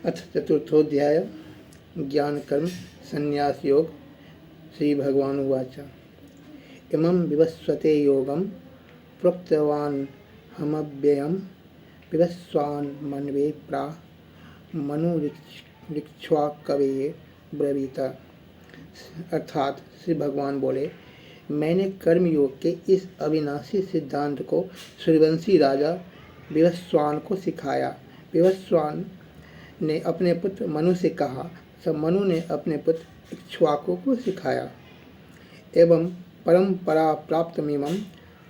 अथ चतुर्थोऽध्याय ज्ञान कर्म संन्यास योग। श्री भगवान उवाच इमं विवस्वते योगं प्रोक्तवान् हमव्ययं विवस्वान् मन्वे मनुरिक्ष्वाकवे ब्रवीत। अर्थात श्री भगवान बोले, मैंने कर्मयोग के इस अविनाशी सिद्धांत को सूर्यवंशी राजा विवस्वान को सिखाया। विवस्वान ने अपने पुत्र मनु से कहा, सब मनु ने अपने पुत्र इक्ष्वाकु को सिखाया। एवं परंपरा प्राप्तमिमं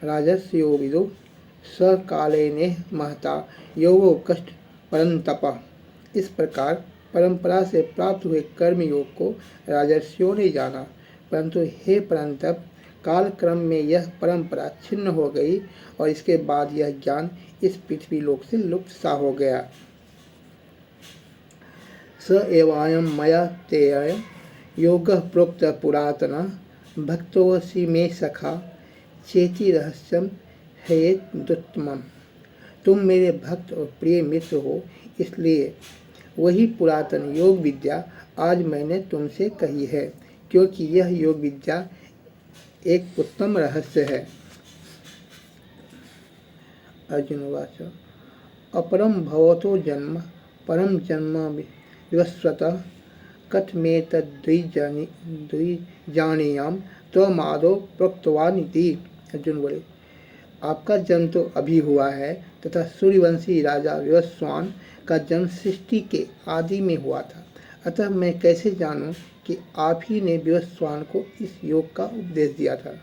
राजस्यो विदु सकालेनेह महता योगो कष्ट परंतप। इस प्रकार परंपरा से प्राप्त हुए कर्मयोग को राजर्षियों ने जाना, परंतु हे परंतप, कालक्रम में यह परंपरा छिन्न हो गई और इसके बाद यह ज्ञान इस पृथ्वी लोक से लुप्त सा हो गया। स एवायं मया तेय योगः प्रोक्त पुरातन भक्तोऽसि मे सखा चेति रहस्यम हेतुत्तमम्। तुम मेरे भक्त और प्रिय मित्र हो, इसलिए वही पुरातन योग विद्या आज मैंने तुमसे कही है, क्योंकि यह योग विद्या एक उत्तम रहस्य है। अर्जुनवाच अपरम भवतो जन्म परम जन्म विवस्वतः कथमेतद्द्विजानीयां त्वमादौ प्रोक्तवानिति। अर्जुन बोले, आपका जन्म तो अभी हुआ है तथा सूर्यवंशी राजा विवस्वान का जन्म सृष्टि के आदि में हुआ था, अतः मैं कैसे जानूं कि आप ही ने विवस्वान को इस योग का उपदेश दिया था।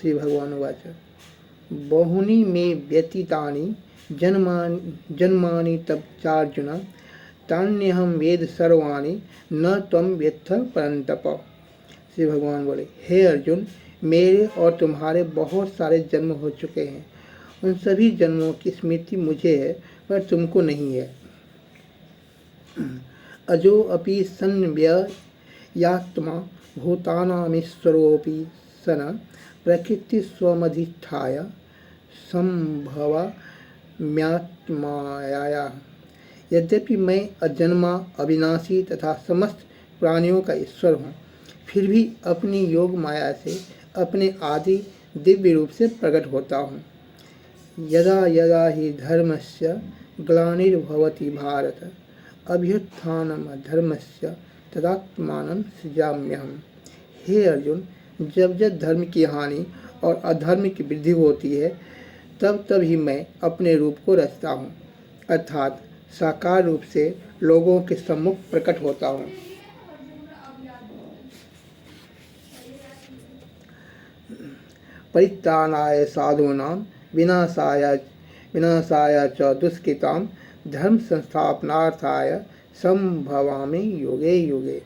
श्री भगवान वाच बहुनी में व्यतीतानि जन्मानि तब चार्जुन तान्यहम वेद सर्वाणि न त्वं वेत्थ परंतप। श्री भगवान बोले, हे अर्जुन, मेरे और तुम्हारे बहुत सारे जन्म हो चुके हैं, उन सभी जन्मों की स्मृति मुझे है पर तुमको नहीं है। अजो अपि सन्व्ययात्मा भूतानामीश्वरोऽपि सन प्रकृति स्वमधिष्ठाय संभवाम्यात्माया। यद्यपि मैं अजन्मा अविनाशी तथा समस्त प्राणियों का ईश्वर हूँ, फिर भी अपनी योग माया से अपने आदि दिव्य रूप से प्रकट होता हूँ। यदा यदा ही धर्मस्य ग्लानिर्भवति भारत अभ्युत्थानम् अधर्मस्य तदात्मानं सृजाम्यहम्। हे अर्जुन, जब जब धर्म की हानि और अधर्म की वृद्धि होती है, तब तब ही मैं अपने रूप को रचता हूँ, अर्थात साकार रूप से लोगों के सम्मुख प्रकट होता हूँ। परित्राणाय साधूनां विनाशाय च दुष्कृतां धर्म संस्थापनार्थाय संभवामि युगे युगे।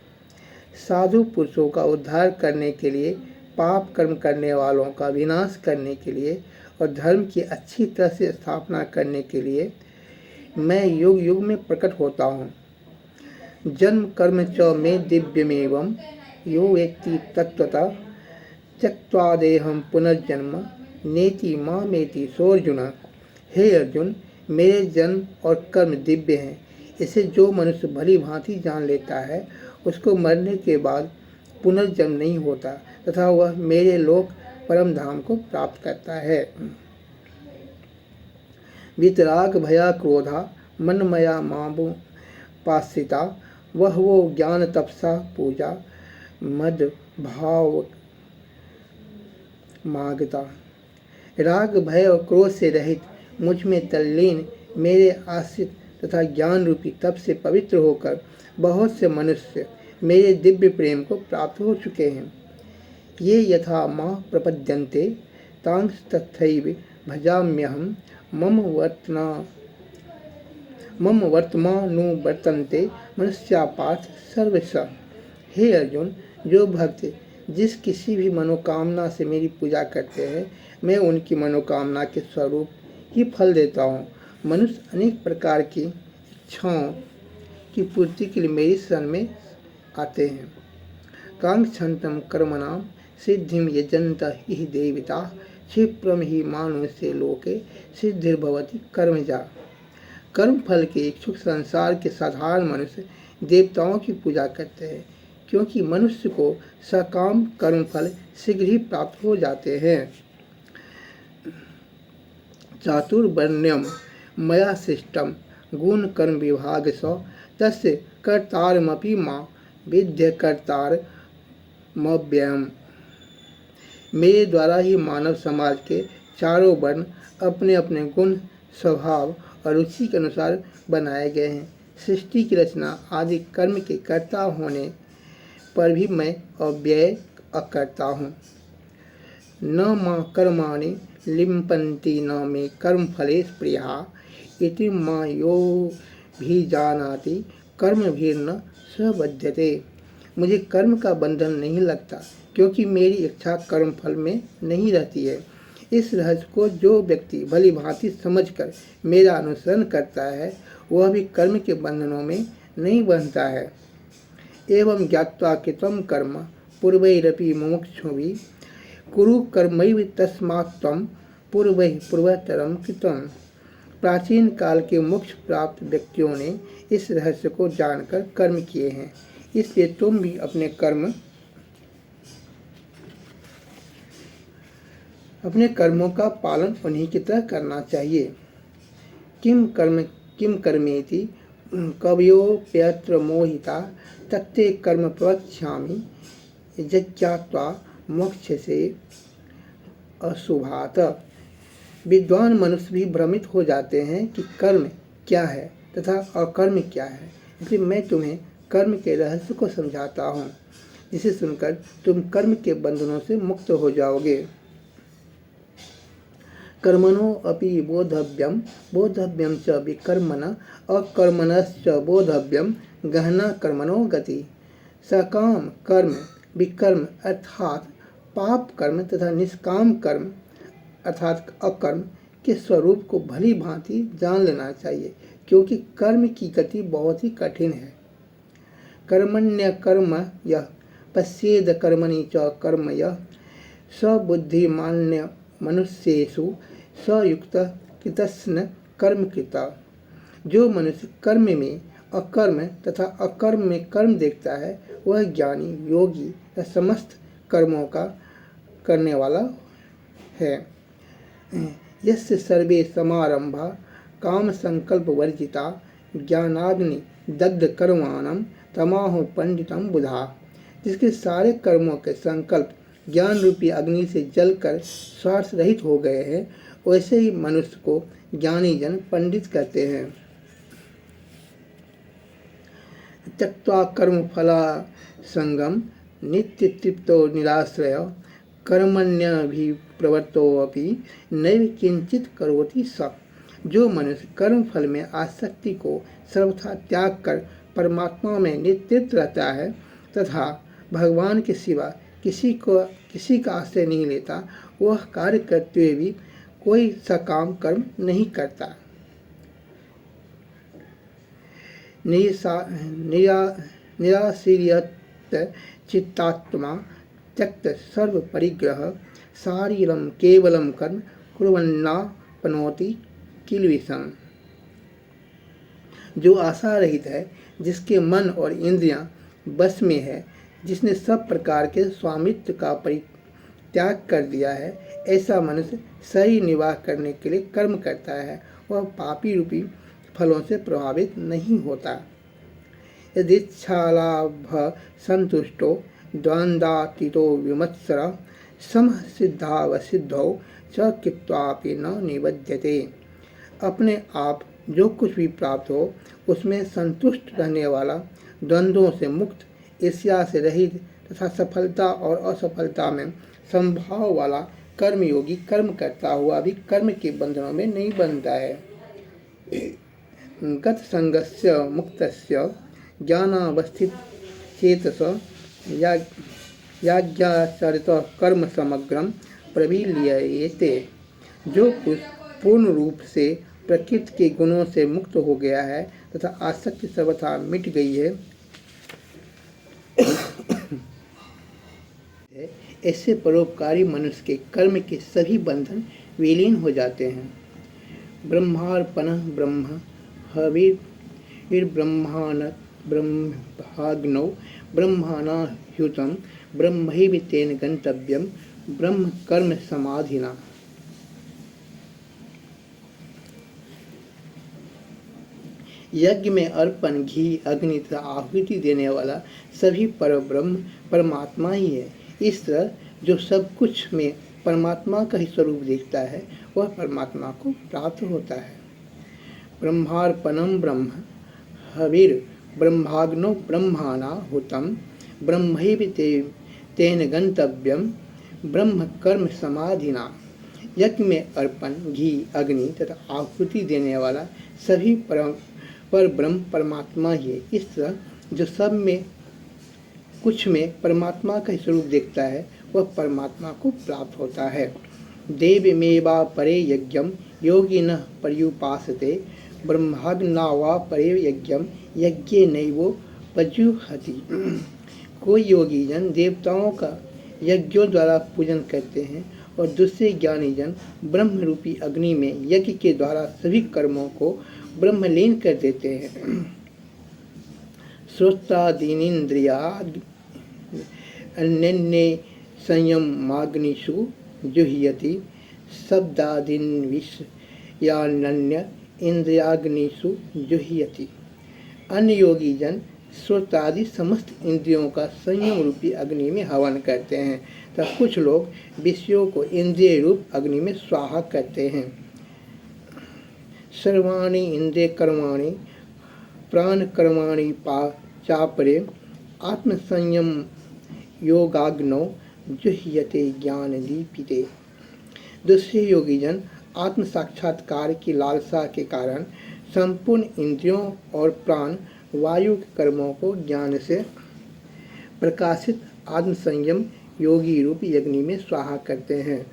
साधु पुरुषों का उद्धार करने के लिए, पाप कर्म करने वालों का विनाश करने के लिए और धर्म की अच्छी तरह से स्थापना करने के लिए मैं युग युग में प्रकट होता हूँ। जन्म कर्म च में दिव्यमेवं यो वेत्ति तत्त्वतः त्यक्त्वा देहं पुनर्जन्म नेति मामेति सोऽर्जुन। हे अर्जुन, मेरे जन्म और कर्म दिव्य हैं, इसे जो मनुष्य भली भांति जान लेता है, उसको मरने के बाद पुनर्जन्म नहीं होता तथा वह मेरे लोक परम धाम को प्राप्त करता है। वितराग भया क्रोधा मनमया मामु पाश्रिता वह वो ज्ञान तपसा पूजा मद भाव मागता। राग भय और क्रोध से रहित, मुझ में तल्लीन, मेरे आश्रित तथा ज्ञान रूपी तप से पवित्र होकर बहुत से मनुष्य मेरे दिव्य प्रेम को प्राप्त हो चुके हैं। ये यथा मां प्रपद्यन्ते तांस तथैव भजाम्यहम् मम वर्तमानुवर्तन्ते मनुष्या पार्थ सर्वशः। हे अर्जुन, जो भक्त जिस किसी भी मनोकामना से मेरी पूजा करते हैं, मैं उनकी मनोकामना के स्वरूप ही फल देता हूँ। मनुष्य अनेक प्रकार की इच्छाओं की पूर्ति के लिए मेरी शरण में आते हैं। कांक्षन्तम कर्मणां सिद्धिं यजन्त हि देवता क्षिप्रम ही मानुष्य लोके सिद्धिर्भवति कर्मजा। कर्म फल के इच्छुक संसार के साधारण मनुष्य देवताओं की पूजा करते हैं, क्योंकि मनुष्य को सकाम कर्म फल शीघ्र ही प्राप्त हो जाते हैं। चातुर्वर्ण्यम मया सृष्टम गुण कर्म विभाग सौ तस्य कर्तारमपि मां विद्य कर्तारमव्ययम्। मेरे द्वारा ही मानव समाज के चारों वर्ण अपने अपने गुण, स्वभाव और रुचि के अनुसार बनाए गए हैं। सृष्टि की रचना आदि कर्म के कर्ता होने पर भी मैं अव्यय अकर्ता हूँ। न मां कर्माणि लिम्पन्ति न मे कर्म फले स्पृहा इति मां यो भी जानाति कर्म भी न सबध्यते। मुझे कर्म का बंधन नहीं लगता, क्योंकि मेरी इच्छा कर्म फल में नहीं रहती है। इस रहस्य को जो व्यक्ति भली भांति समझकर मेरा अनुसरण करता है, वह भी कर्म के बंधनों में नहीं बंधता है। एवं ज्ञात्वा कृतं कर्म पूर्वैरपि मुमुक्षुभिः कुरु कर्मैव तस्मात् त्वं पूर्वैः पूर्वतरं कृतं। प्राचीन काल के मोक्ष प्राप्त व्यक्तियों ने इस रहस्य को जानकर कर्म किए हैं, इसलिए तुम भी अपने कर्मों का पालन उन्हीं की तरह करना चाहिए। किम कर्मेति कवयोप्यत्र मोहिता तत्ते कर्म प्रवक्ष्यामि यज्ञात्वा मोक्ष से अशुभात। विद्वान मनुष्य भी भ्रमित हो जाते हैं कि कर्म क्या है तथा अकर्म क्या है, इसलिए मैं तुम्हें कर्म के रहस्य को समझाता हूँ, जिसे सुनकर तुम कर्म के बंधनों से मुक्त हो जाओगे। कर्मणो अपि बोधव्यम बोधव्यम च विकर्मण अकर्मणश्च बोधव्यम गहना कर्मणो गति। सकाम कर्म विकर्म अर्थात पाप कर्म तथा निष्काम कर्म अर्थात अकर्म के स्वरूप को भली भांति जान लेना चाहिए, क्योंकि कर्म की गति बहुत ही कठिन है। कर्मण्य कर्म यः पश्येद कर्मणि च कर्म यः सबुद्धिमान्य मनुष्येषु सयुक्त कृतस्न कर्म कृता। जो मनुष्य कर्म में अकर्म तथा अकर्म में कर्म देखता है, वह ज्ञानी योगी या समस्त कर्मों का करने वाला है। यस्य सर्वे समारंभा काम संकल्प वर्जिता ज्ञानाग्नि दग्ध कर्माणम तमाहो पंडितम बुधा। जिसके सारे कर्मों के संकल्प ज्ञान रूपी अग्नि से जलकर स्वार्थ रहित हो गए हैं, वैसे ही मनुष्य को ज्ञानी जन पंडित कहते हैं। त्यक्त्वा कर्म फला संगम नित्य तृप्तो निराश्रय कर्मण्यभिप्रवृत्तोऽपि नैव किंचित करोति स। जो मनुष्य कर्म फल में आसक्ति को सर्वथा त्याग कर परमात्मा में नित्य रहता है तथा भगवान के सिवा किसी का आश्रय नहीं लेता, वह कार्य करते हुए भी कोई सकाम कर्म नहीं करता। निराशीर्यत चित्तात्मा त्यक्त सर्व परिग्रह शारीरम केवलम कर्म कुर्वन्नाप्नोति किल्बिषम्। जो आशा रहित है, जिसके मन और इंद्रियां बस में है, जिसने सब प्रकार के स्वामित्व का परित्याग कर दिया है, ऐसा मनुष्य शरीर निर्वाह करने के लिए कर्म करता है। वह पापी रूपी फलों से प्रभावित नहीं होता। यदिच्छालाभ संतुष्टो द्वंद्वातीतो विमत्सर समः सिद्धावसिद्धौ च कृत्वापि न निबध्यते। अपने आप जो कुछ भी प्राप्त हो उसमें संतुष्ट रहने वाला, द्वंद्वों से मुक्त, ईर्ष्या से रहित तथा सफलता और असफलता में संभाव वाला कर्मयोगी कर्म करता हुआ भी कर्म के बंधनों में नहीं बंधता है। गत संगस्य मुक्तस्य ज्ञानावस्थित चेतस याज्ञाचरित कर्म समग्रम प्रविलीयते। जो पुरुष पूर्ण रूप से प्रकृति के गुणों से मुक्त हो गया है तथा आसक्ति सर्वथा मिट गई है, ऐसे परोपकारी मनुष्य के कर्म के सभी बंधन विलीन हो जाते हैं। ब्रह्मार्पण ब्रह्म हविर्ब्रह्माण ब्रह्माग्नौ ब्रह्मणाहुतं ब्रह्मैव तेन गंतव्यम ब्रह्म कर्म समाधिना। यज्ञ में अर्पण, घी, अग्नि तथा आहुति देने वाला सभी परब्रह्म परमात्मा ही है। इस तरह जो सब कुछ में परमात्मा का ही स्वरूप देखता है वह परमात्मा को प्राप्त होता है। ब्रह्मार्पणम ब्रह्म हविर ब्रह्माग्नो ब्रह्मणाहुतं ब्रह्मैव तेन गंतव्यम ब्रह्म कर्म समाधिना। यज्ञ में अर्पण, घी, अग्नि तथा आहुति देने वाला सभी पर ब्रह्म परमात्मा ही है। इस तरह जो सब में कुछ में परमात्मा का स्वरूप देखता है वह परमात्मा को प्राप्त होता है। देवमेवा परे यज्ञम योगिनः पर्युपासते ब्रह्माग्ना वा परे यज्ञम यज्ञे नैवो पजुहति। कोई योगी जन देवताओं का यज्ञों द्वारा पूजन करते हैं और दूसरे ज्ञानी जन ब्रह्म रूपी अग्नि में यज्ञ के द्वारा सभी कर्मों को ब्रह्मलीन कर देते हैं। श्रोत्रादीनिन्द्रिया अन्यन्ये संयमाग्निषु जुह्यति शब्दादीन विषयान्य इंद्रियाग्निषु जुह्यति। अन्य योगी जन श्रोतादि समस्त इंद्रियों का संयम रूपी अग्नि में हवन करते हैं तथा कुछ लोग विषयों को इंद्रिय रूप अग्नि में स्वाहा करते हैं। सर्वाणि इंद्रिय कर्माणि प्राण कर्माणि चापरे आत्मसंयम योगाग्नौ जुह्यते ज्ञान दीपिते। दूसरे योगी जन आत्म साक्षात्कार की लालसा के कारण संपूर्ण इंद्रियों और प्राण वायु के कर्मों को ज्ञान से प्रकाशित आत्मसंयम योगी रूप यज्ञ में स्वाहा करते हैं।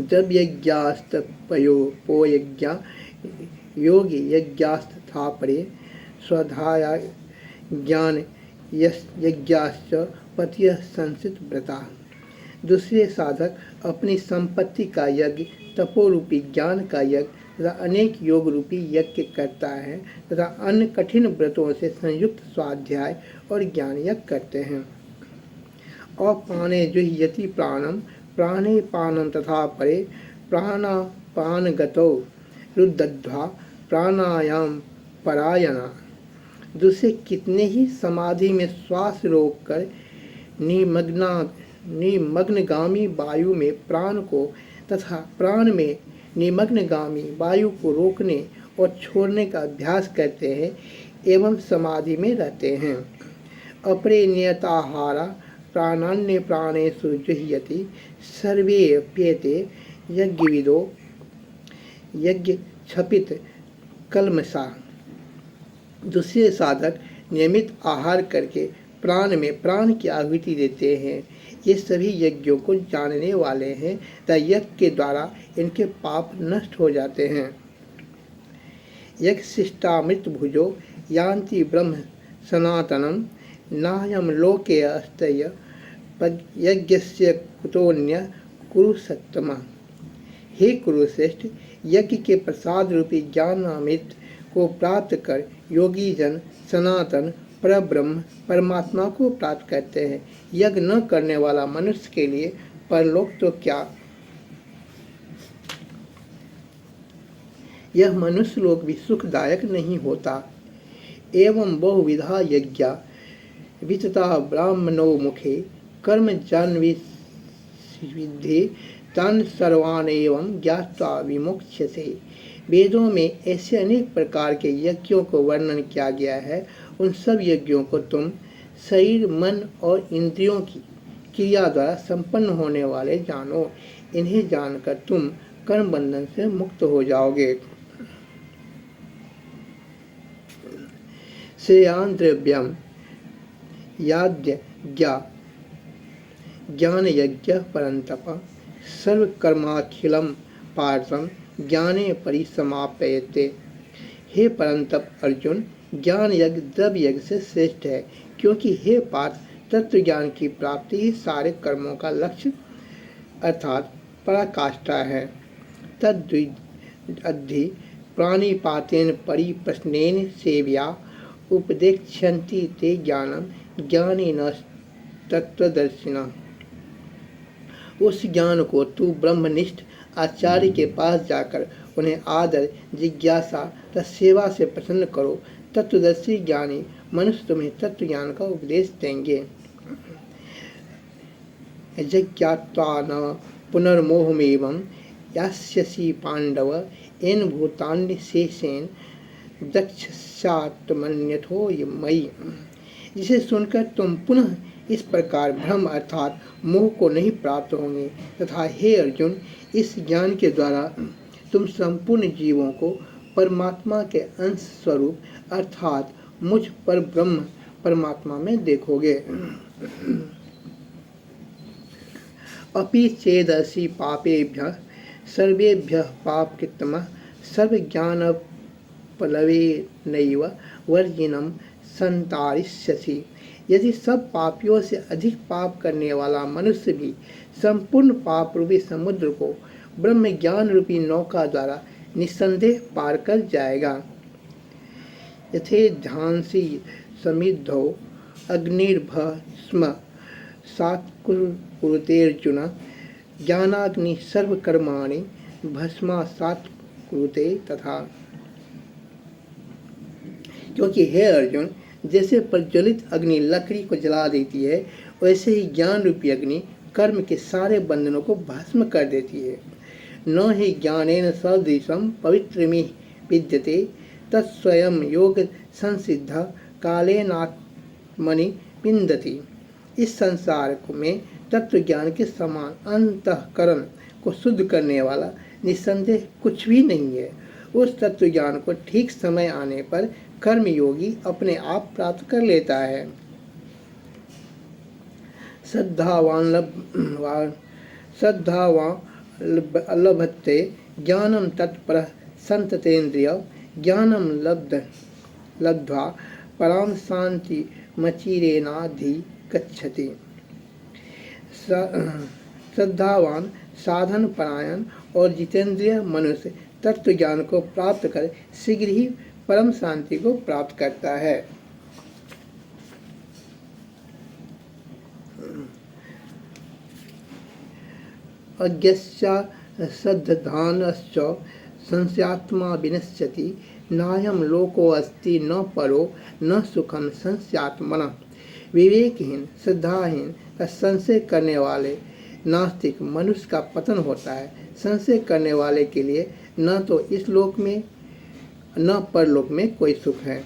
जब यज्ञास्तपोयज्ञा योगी यज्ञास्थापरे स्वधाया ज्ञान यज्ञाश्च पतिय संसित व्रता। दूसरे साधक अपनी संपत्ति का यज्ञ, तपोरूपी ज्ञान का यज्ञ तथा अनेक योग रूपी यज्ञ करता है तथा अन्य कठिन व्रतों से संयुक्त स्वाध्याय और ज्ञान यज्ञ करते हैं। अपाने जुह्यति प्राणम प्राणे पानम तथा परे प्राणापानगतौ रुद्धध्वा प्राणायाम परायणा। दूसरे कितने ही समाधि में श्वास रोककर निमग्नगामी वायु में प्राण को तथा प्राण में निमग्नगामी वायु को रोकने और छोड़ने का अभ्यास करते हैं एवं समाधि में रहते हैं। अपरे नियताहारा प्राणान्य प्राणेषु जुह्यति सर्वे अप्येते यज्ञविदो यज्ञ क्षपित कल्मषा। दूसरे साधक नियमित आहार करके प्राण में प्राण की आहुति देते हैं। ये सभी यज्ञों को जानने वाले हैं तथा यज्ञ के द्वारा इनके पाप नष्ट हो जाते हैं। यज्ञ शिष्टामृत भुजो यान्ति ब्रह्म सनातनम नायम लोके अस्तय यज्ञस्य कुतोन्य कुरु सत्तमा। हे कुरुश्रेष्ठ, यज्ञ के प्रसाद रूपी ज्ञान अमृत को प्राप्त कर योगी जन सनातन परब्रह्म परमात्मा को प्राप्त करते हैं। यज्ञ न करने वाला मनुष्य के लिए परलोक तो क्या, यह मनुष्य लोक भी सुखदायक नहीं होता। एवं बहुविधा यज्ञा वितता ब्राह्मणो मुखे कर्म जन्विद्धि तन सर्वानेवं ज्ञात्वा विमुच्यसे। वेदों में ऐसे अनेक प्रकार के यज्ञों को वर्णन किया गया है। उन सब यज्ञों को तुम शरीर, मन और इंद्रियों की क्रिया द्वारा संपन्न होने वाले जानो। इन्हें जानकर तुम कर्म बंधन से मुक्त हो जाओगे। श्रेयान् द्रव्यम याज्ञा ज्ञान यज्ञ परंतप सर्वकर्माखिलम पार्थम ज्ञाने परिसमाप्यते। हे परंतप अर्जुन, ज्ञान यज्ञ द्रव्य यज्ञ से श्रेष्ठ है, क्योंकि हे पार्थ, तत्व ज्ञान की प्राप्ति ही सारे कर्मों का लक्ष्य अर्थात पराकाष्ठा है। तद्विद्धि प्राणिपातेन परिप्रश्नेन सेव्या उपदेक्ष्यन्ति ते ज्ञानम ज्ञानेन तत्वदर्शिना। उस ज्ञान को तू ब्रह्मनिष्ठ आचार्य के पास जाकर उन्हें आदर, जिज्ञासा तथा सेवा से प्रसन्न करो। तत्वदर्शी ज्ञानी मनुष्य तुम्हें तत्व ज्ञान का उपदेश देंगे। यज्ञात्वा न पुनर्मोहमेवं यास्यसि पांडव येन भूतान्य शेषेण दक्षस्यात्मन्यथो मयि। जिसे सुनकर तुम पुनः इस प्रकार भ्रम अर्थात मोह को नहीं प्राप्त होंगे तथा हे अर्जुन, इस ज्ञान के द्वारा तुम संपूर्ण जीवों को परमात्मा के अंश स्वरूप अर्थात मुझ पर ब्रह्म परमात्मा में देखोगे। अपि चेदसि पापेभ्यः सर्वेभ्यः पापकृत्तमः सर्वज्ञानप्लवेनैव वर्जिनं संतारिष्यसि। यदि सब पापियों से अधिक पाप करने वाला मनुष्य भी संपूर्ण पाप रूपी समुद्र को ब्रह्म ज्ञान रूपी नौका द्वारा निस्संदेह पार कर जाएगा। यथे ध्यांसी समिद्धौ अग्निर्भस्म सात्कुरुतेर्जुन ज्ञानाग्नि सर्वकर्माणि भस्मासात् कुरुते तथा। क्योंकि हे अर्जुन, जैसे प्रज्वलित अग्नि लकड़ी को जला देती है, वैसे ही ज्ञान रूपी अग्नि कर्म के सारे बंधनों को भस्म कर देती है। न ही ज्ञानेन सदृशं पवित्रमिह विद्यते तत्स्वयं योग संसिद्ध कालेनात्मनि विन्दति। इस संसार में तत्व ज्ञान के समान अंतःकरण को शुद्ध करने वाला निस्संदेह कुछ भी नहीं है। उस तत्व ज्ञान को ठीक समय आने पर कर्मयोगी अपने आप प्राप्त कर लेता है। श्रद्धावान लभते ज्ञानम तत्पर संततेन्द्रिय ज्ञानम लब्ध्वा पराम शांति मचिरेनाधि गच्छति। श्रद्धावान, साधन परायण और जितेंद्रिय मनुष्य तत्व ज्ञान को प्राप्त कर शीघ्र ही परम शांति को प्राप्त करता है। अज्ञस्य श्रद्धानश्च संस्यात्मा विनश्यति नायं लोको अस्ति न परो न सुखम संस्यात्मनः। विवेकहीन, श्रद्धाहीन तथा संशय करने वाले नास्तिक मनुष्य का पतन होता है। संशय करने वाले के लिए न तो इस लोक में न परलोक में कोई सुख है।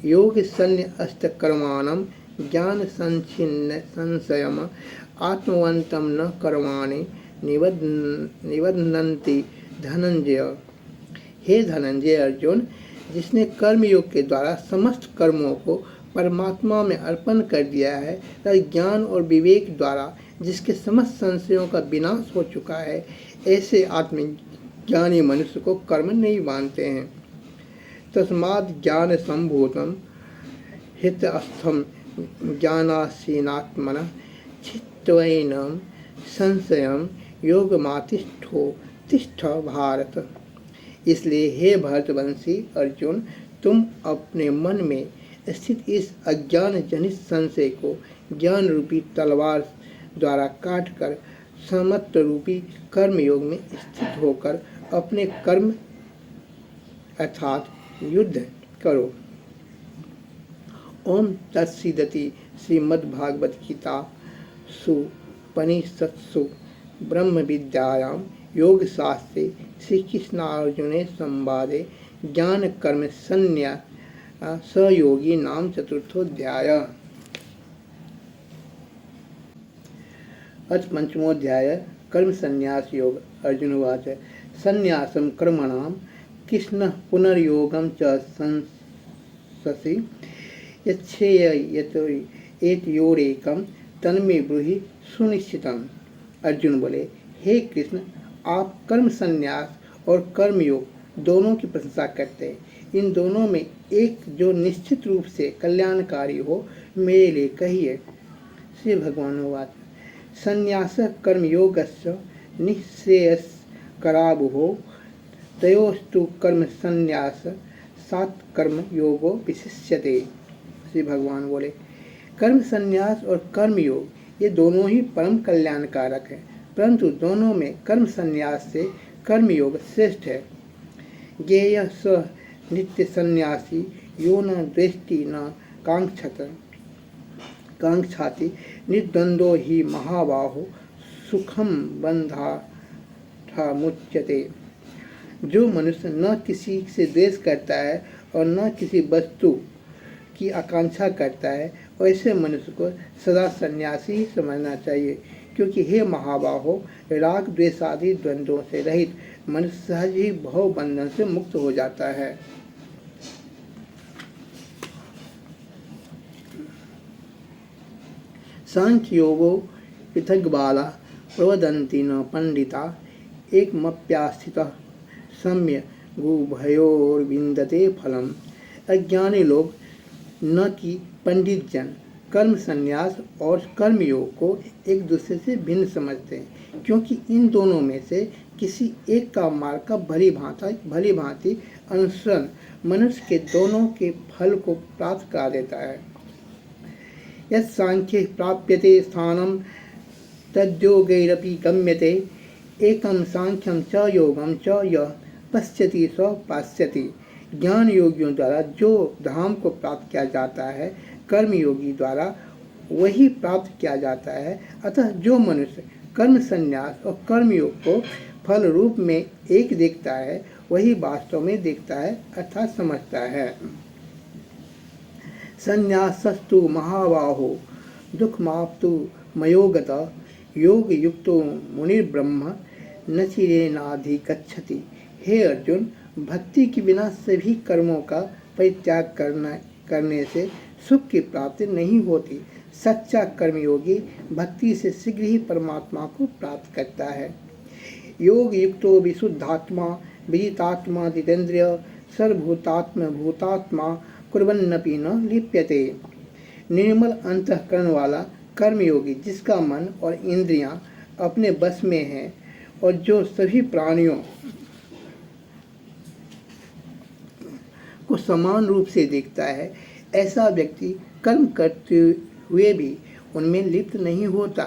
योग शल्य अष्टकर्माणं ज्ञान संचिन्न संशयम आत्मवंतम न कर्माणि निबध्नन्ति धनंजय। हे धनंजय अर्जुन, जिसने कर्मयोग के द्वारा समस्त कर्मों को परमात्मा में अर्पण कर दिया है तथा ज्ञान और विवेक द्वारा जिसके समस्त संशयों का विनाश हो चुका है, ऐसे आत्मज्ञानी मनुष्य को कर्म नहीं मानते हैं। तस्माद् ज्ञान संभूतम हितस्थम ज्ञानासीनात्मनः चित्तवैनं संशयं योगमातिष्ठो तिष्ठ भारत। इसलिए हे भरतवंशी अर्जुन, तुम अपने मन में स्थित इस अज्ञान जनित संशय को ज्ञान रूपी तलवार द्वारा काटकर समत्व रूपी कर्म योग में स्थित होकर अपने कर्म अर्थात युद्ध करो। ओम तत्सीदति। श्रीमद्भागवत गीता सुपनिषत्सु ब्रह्म विद्यायां योग शास्त्रे श्री कृष्णार्जुने संवादे ज्ञान कर्म संन्यास सहयोगी नाम चतुर्थोध्याय। अथ पंचमोध्याय कर्म संन्यास योग। अर्जुनवाच संन्यासं कर्मणां कृष्ण पुनर्योगं च संससि यच्छेय एतयोरेकं तन्मे ब्रूहि सुनिश्चितम्। अर्जुन बोले, हे कृष्ण, आप कर्म संन्यास और कर्मयोग दोनों की प्रशंसा करते हैं। इन दोनों में एक जो निश्चित रूप से कल्याणकारी हो, मेरे लिए कहिए। श्री भगवान वाच संन्यास कर्मयोगस्य निःश्रेयस्करावुः तयोस्तु कर्म संन्यास सात कर्म योगो विशिष्यते। श्री भगवान बोले, कर्म संन्यास और कर्म योग ये दोनों ही परम कल्याणकारक है, परंतु दोनों में कर्म संन्यास से कर्म योग श्रेष्ठ है। ज्ञेय स नित्य संन्यासी यो न दृष्टि न कांक्षाति निर्द्वंदो ही महाबाहो सुखम बंधा मुच्यते। जो मनुष्य न किसी से द्वेष करता है और न किसी वस्तु की आकांक्षा करता है, वैसे मनुष्य को सदा सन्यासी ही समझना चाहिए, क्योंकि हे महाबाहो, राग द्वेष आदि द्वंद्वों से रहित मनुष्य सहज ही भव बंधन से मुक्त हो जाता है। सांख्य योगो पृथग्बाला प्रवदन्ति न पंडिता एकमप्यास्थितः सम्य गुभयोर्विन्दते फलम। अज्ञानी लोग न कि पंडित जन कर्म संन्यास और कर्म योग को एक दूसरे से भिन्न समझते हैं, क्योंकि इन दोनों में से किसी एक का मार्ग का भली भांति अनुसरण मनुष्य के दोनों के फल को प्राप्त करा देता है। यत् सांख्ये प्राप्यते स्थानम तद्योगैरपि गम्यते एकम सांख्यम च योगम च यः पश्यति स पास्यति। ज्ञान योगियों द्वारा जो धाम को प्राप्त किया जाता है, कर्म योगी द्वारा वही प्राप्त किया जाता है। अतः जो मनुष्य कर्म संन्यास और कर्म योग को फल रूप में एक देखता है, वही वास्तव में देखता है अर्थात समझता है। संन्यासस्तु महाबाहो दुःखमाप्तु मयोगत योग युक्तो मुनिर्ब्रह्म न चिरेणाधिगच्छति। हे अर्जुन, भक्ति के बिना सभी कर्मों का परित्याग करने से सुख की प्राप्ति नहीं होती। सच्चा कर्मयोगी भक्ति से शीघ्र ही परमात्मा को प्राप्त करता है। योग युक्तो विशुद्धात्मा विजितात्मा जितेन्द्रिय सर्वभूतात्म भूतात्मा कुर्वन्नपि न लिप्यते। निर्मल अंतःकरण वाला कर्मयोगी, जिसका मन और इंद्रियां अपने बस में हैं और जो सभी प्राणियों को समान रूप से देखता है, ऐसा व्यक्ति कर्म करते हुए भी उनमें लिप्त नहीं होता।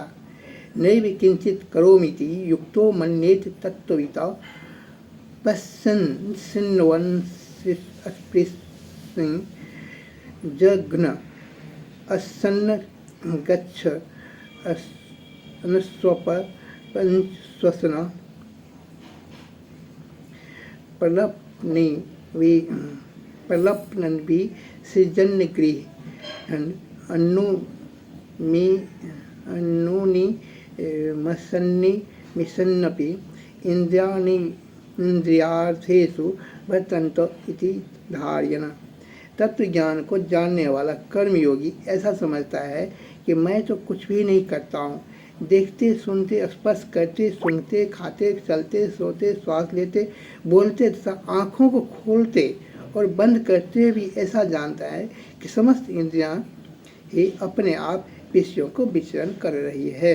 नैव किंचित करोमीति युक्तो मन्येत तत्त्वविता पश्यन् शृण्वन् स्पृशन् जघ्न असन्न गच्छ अनुस्वपन प्रलपन भी सृजन गृह अन्नुनि मसन्नि मिसन्नपि इंद्रियार्थेषु वर्तन्त इति धारयन्। तत्व ज्ञान को जानने वाला कर्मयोगी ऐसा समझता है कि मैं तो कुछ भी नहीं करता हूँ। देखते, सुनते, स्पर्श करते, सूंघते, खाते, चलते, सोते, श्वास लेते, बोलते तथा आँखों को खोलते और बंद करते भी ऐसा जानता है कि समस्त इंद्रियां ही अपने आप विषयों को विचरण कर रही है।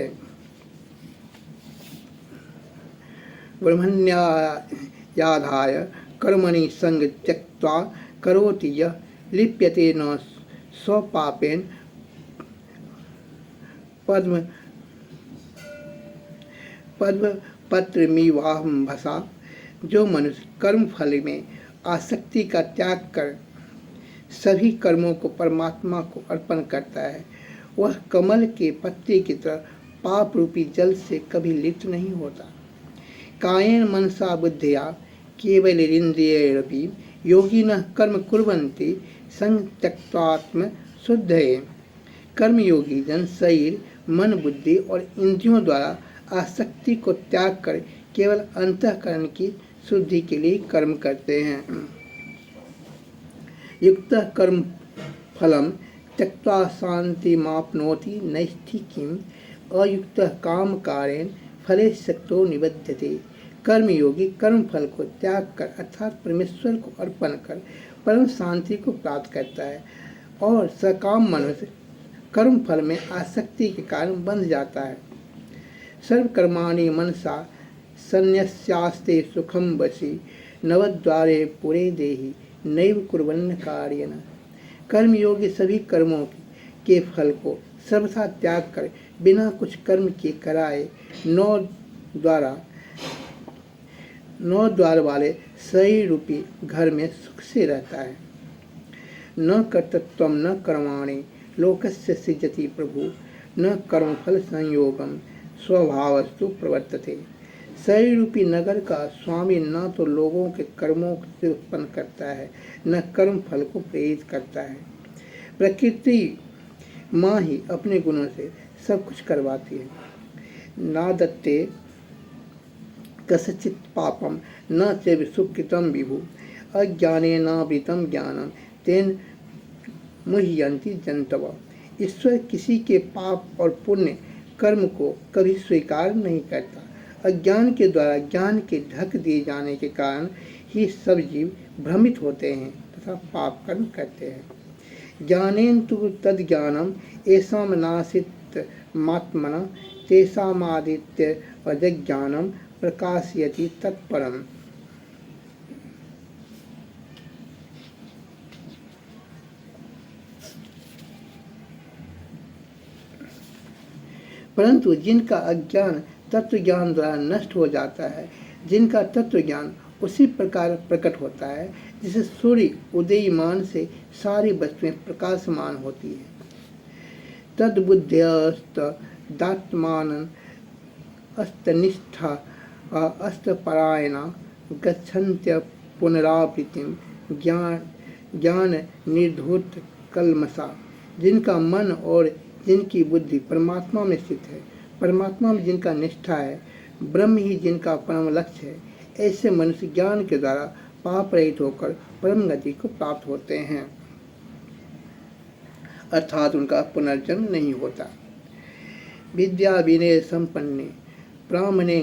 ब्रह्मण्याधाय कर्मणि संग त्यक्त्वा करोति यः लिप्यते न स्वपापेन पत्रमिवाम्भसा। जो मनुष्य कर्म फल में आसक्ति का त्याग कर सभी कर्मों को परमात्मा को अर्पण करता है, वह कमल के पत्ते की तरह पाप रूपी जल से कभी लिप्त नहीं होता। कायेन मनसा बुद्धिया केवलेन्द्रियैरपि योगिनः कर्म कुर्वन्ति संत्यक्त्वात्म शुद्धये। कर्मयोगी जन शरीर, मन, बुद्धि और इंद्रियों द्वारा आसक्ति को त्याग कर केवल अंतःकरण की शुद्धि के लिए कर्म करते हैं। युक्त कर्म फलम त्यक्त्वा शांतिमाप्नोति नैष्ठिकीम् अयुक्त काम कारेण फले शक्तो निबध्यते। कर्मयोगी कर्म फल को त्याग कर अर्थात परमेश्वर को अर्पण कर परम शांति को प्राप्त करता है, और सकाम मनुष्य कर्म फल में आसक्ति के कारण बंध जाता है। सर्वकर्माणि मनसा संन्यस्यास्ते सुखम वशी नवद्वारे पुरे देहि नैव कुर्वन्न कार्यन। कर्मयोगी सभी कर्मों के फल को सर्वथा त्याग कर बिना कुछ कर्म किए कराए नौ द्वार वाले शरीर रूपी घर में सुख से रहता है। न कर्तृत्वम न कर्माणि लोकस्य सृजति प्रभु न कर्मफल संयोगम स्वभावस्तु प्रवर्तते। शरीर रूपी नगर का स्वामी न तो लोगों के कर्मों से उत्पन्न करता है न कर्म फल को प्रेरित करता है। प्रकृति माँ ही अपने गुणों से सब कुछ करवाती है। ना दत्ते कसचित पापम न च सुकृतम विभु अज्ञानेनावृतं ज्ञानम तेन मुह्यन्ति जन्तव। ईश्वर किसी के पाप और पुण्य कर्म को कभी स्वीकार नहीं करता। अज्ञान के द्वारा ज्ञान के ढक दिए जाने के कारण ही सब जीव भ्रमित होते हैं तथा पाप कर्म करते हैं। ज्ञानेन तु तद ज्ञानम येषां नासीत् मात्मना तेषामादित्य अजज्ञानम प्रकाशयति तत्परम। परंतु जिनका अज्ञान तत्व ज्ञान द्वारा नष्ट हो जाता है, जिनका तत्व ज्ञान उसी प्रकार प्रकट होता है जिसे सूर्य उदयमान से सारी वस्तुएं प्रकाशमान होती है। तद्बुद्ध्यस्त दात्मान अस्तनिष्ठा अस्तपरायणा गच्छन्त्य पुनरावृत्तिम ज्ञान निर्धूत कलमसा। जिनका मन और जिनकी बुद्धि परमात्मा में स्थित है, परमात्मा में जिनका निष्ठा है, ब्रह्म ही जिनका परम लक्ष्य है, ऐसे मनुष्य ज्ञान के द्वारा पाप रहित होकर परम गति को प्राप्त होते हैं, अर्थात उनका पुनर्जन्म नहीं होता। विद्या विनय संपन्ने ब्राह्मणे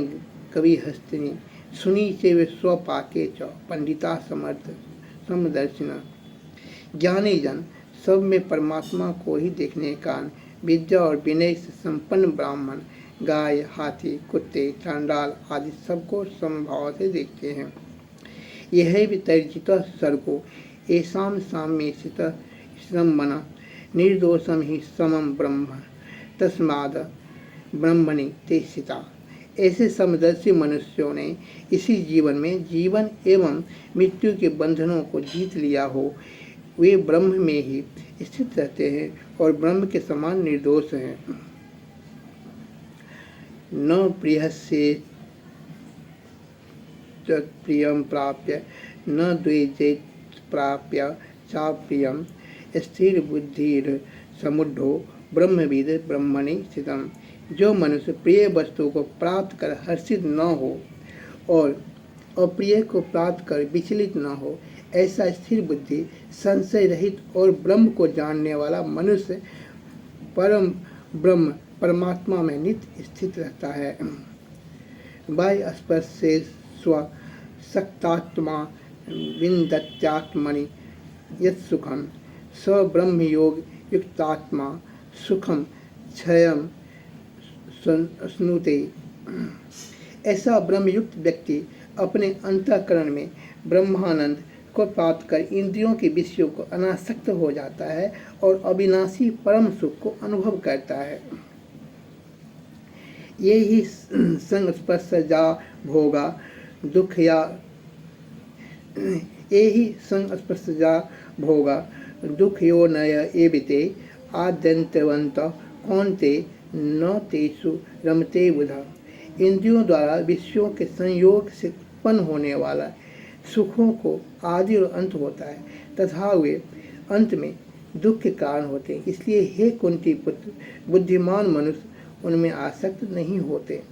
कवि हस्तिनी सुनी से स्वपाके च पंडिता समर्थ समदर्शिना। ज्ञानी जन सब में परमात्मा को ही देखने के कारण विद्या और विनय से संपन्न ब्राह्मण गाय, हाथी, कुत्ते, चांडाल आदि सबको समभाव से देखते हैं। यह वितर्जित सर्गो येषां साम्ये स्थितं मना निर्दोषम ही समम ब्रह्म तस्माद ब्रह्मणि ते स्थिता। ऐसे समदर्शी मनुष्यों ने इसी जीवन में जीवन एवं मृत्यु के बंधनों को जीत लिया हो, वे ब्रह्म में ही स्थित रहते हैं और ब्रह्म के समान निर्दोष हैं। न प्रियस्य प्रियं प्राप्य न द्वेजेत प्राप्य चाप्रियं स्थिर बुद्धिर समुद्धो ब्रह्मविद ब्रह्मणि स्थितम्। जो मनुष्य प्रिय वस्तु को प्राप्त कर हर्षित न हो और अप्रिय को प्राप्त कर विचलित न हो, ऐसा स्थिर बुद्धि संशय रहित और ब्रह्म को जानने वाला मनुष्य परम ब्रह्म परमात्मा में नित्य स्थित रहता है। बाह्य स्पर्श से स्व सक्तात्मा विन्दत्यात्मनि यत् सुखम स ब्रह्म योग युक्तात्मा सुखम क्षयम स्नुते। ऐसा ब्रह्मयुक्त व्यक्ति अपने अंतःकरण में ब्रह्मानंद को प्राप्त कर इंद्रियों के विषयों को अनासक्त हो जाता है और अविनाशी परम सुख को अनुभव करता है। ये ही संग स्पर्श जा भोगा दुख या ये ही संग स्पर्श जा भोगा दुख यो नय एविते आद्यंतवंत कौनते न तेषु रमते बुधा। इंद्रियों द्वारा विषयों के संयोग से उत्पन्न होने वाला सुखों को आदि और अंत होता है तथा वे अंत में दुख के कारण होते हैं। इसलिए हे कुंती पुत्र, बुद्धिमान मनुष्य उनमें आसक्त नहीं होते।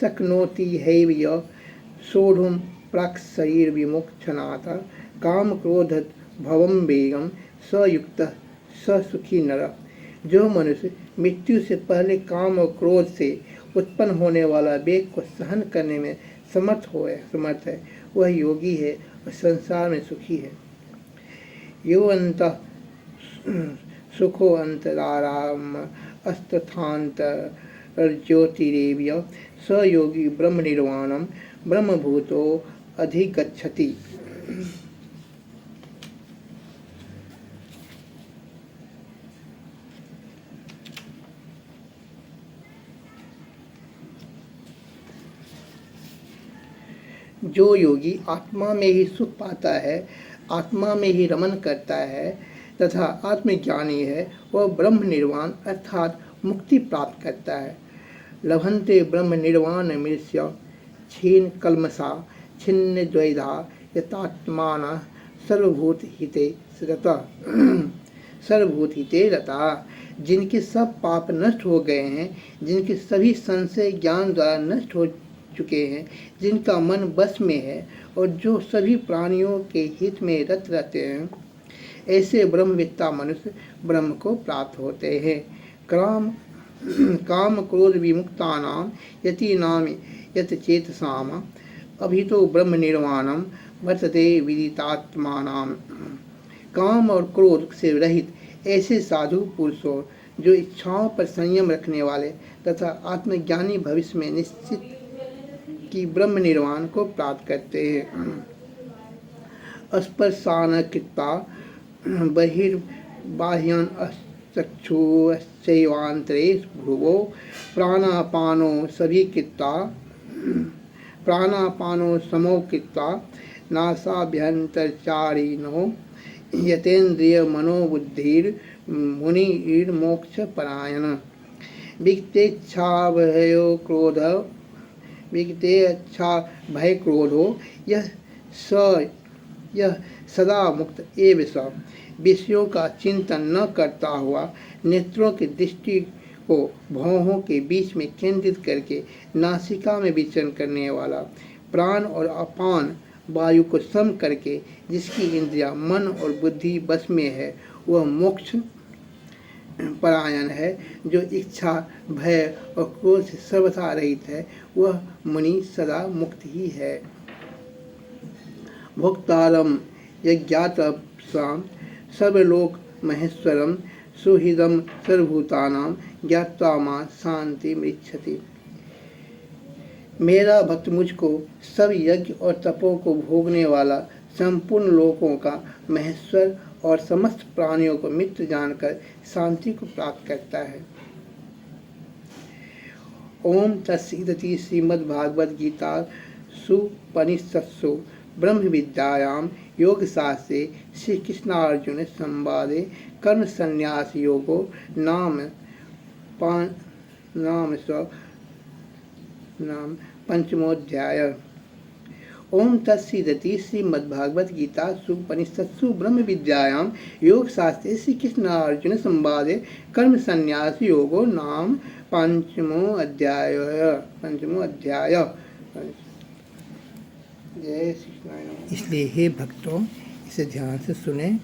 शक्नोति हैव य सोढ़ुम प्राक् शरीर विमुक्षनाथ काम क्रोध भवम वेगम सयुक्त ससुखी नर। जो मनुष्य मृत्यु से पहले काम और क्रोध से उत्पन्न होने वाला वेग को सहन करने में समर्थ है, वह योगी है और संसार में सुखी है। यो अंत सुखो अंतराराम अस्तथांत ज्योतिरेव्य स योगी ब्रह्म निर्वाणम ब्रह्मभूतो अधिगच्छति। जो योगी आत्मा में ही सुख पाता है, आत्मा में ही रमन करता है तथा आत्मज्ञानी है, वह ब्रह्म निर्वाण अर्थात मुक्ति प्राप्त करता है। लभन्ते ब्रह्म निर्वाण मृष्य क्षीण कल्मषा छिन्न द्वैधा यतात्मान सर्वभूत हिते रता। सर्वभूत हिते रता। जिनके सब पाप नष्ट हो गए हैं, जिनके सभी संशय ज्ञान द्वारा नष्ट हो चुके हैं, जिनका मन बस में है और जो सभी प्राणियों के हित में रत रहते हैं, ऐसे ब्रह्मविद्ता मनुष्य ब्रह्म को प्राप्त होते हैं। काम क्रोध विमुक्तानां यतीनां यत चेतसाम अभितो ब्रह्म निर्वाणम वर्तते विदितात्मानां। काम और क्रोध से रहित ऐसे साधु पुरुषों जो इच्छाओं पर संयम रखने वाले तथा आत्मज्ञानी भविष्य में निश्चित की ब्रह्म निर्वाण को प्राप्त करते हैं। स्पर्शान कृत्वा बहिर्बाह्यान चक्षुश्चैवान्तरे भ्रुवो प्राणापानो सभी कृत्वा प्राणापानो समो कृत्वा नासाभ्यन्तरचारिणो यतेन्द्रिय मनोबुद्धिर्मुनिर्मोक्षपरायण। विगतेच्छा भय क्रोधो यह सदा मुक्त एव स। विषयों का चिंतन न करता हुआ नेत्रों की दृष्टि को भौहों के बीच में केंद्रित करके नासिका में विचरण करने वाला, प्राण और अपान वायु को सम करके जिसकी इंद्रिया मन और बुद्धि बस में है, वह मोक्ष परायण है। जो इच्छा भय और क्रोध से सर्वथा रहित है, वह मुनि सदा मुक्त ही है। भोक्तारम यज्ञातपसां सर्वलोक महेश्वरम सुहृदम सर्वभूतानां ज्ञात्वा मां शांति मृच्छति। मेरा भक्त मुझको सब यज्ञ और तपों को भोगने वाला, संपूर्ण लोकों का महेश्वर और समस्त प्राणियों को मित्र जानकर शांति को प्राप्त करता है। ओम तत्सदिति श्रीमद्भागवत गीता सुपनिषत्सु ब्रह्म विद्यायाम योग शास्त्रे श्री कृष्णार्जुन संवादे कर्म संन्यास योगो नाम पंचमोध्याय। ओम तत्सदिति श्रीमद्भागवत गीता सुपनिषत्सु ब्रह्म विद्यायाम योग शास्त्रे श्री कृष्णार्जुन संवादे कर्म संन्यास योगो नाम पंचमो अध्याय। जय श्री कृष्ण। इसलिए हे भक्तों, इसे ध्यान से सुने।